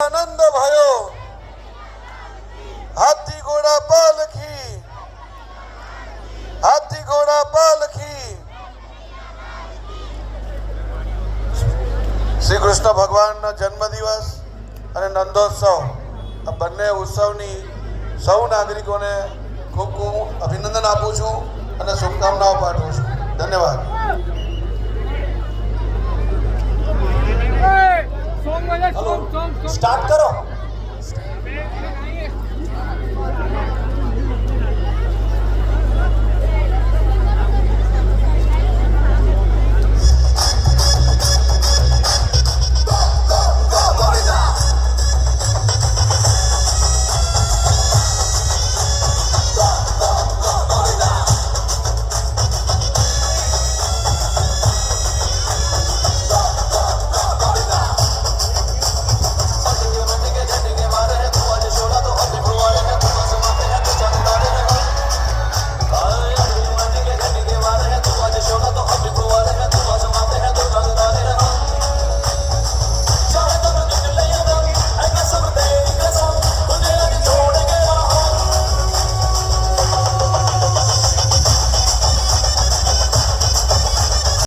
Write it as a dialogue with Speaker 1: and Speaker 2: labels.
Speaker 1: આનંદ ભયો હાથી ઘોડા પાલખી શ્રી કૃષ્ણ ભગવાનનો જન્મદિવસ અને નંદોત્સવ આ બંને ઉત્સવની સૌ નાગરિકોને ખૂબ ખૂબ અભિનંદન આપું છું અને શુભકામનાઓ પાઠવું છું. ધન્યવાદ.
Speaker 2: સ્ટાર્ટ કરો.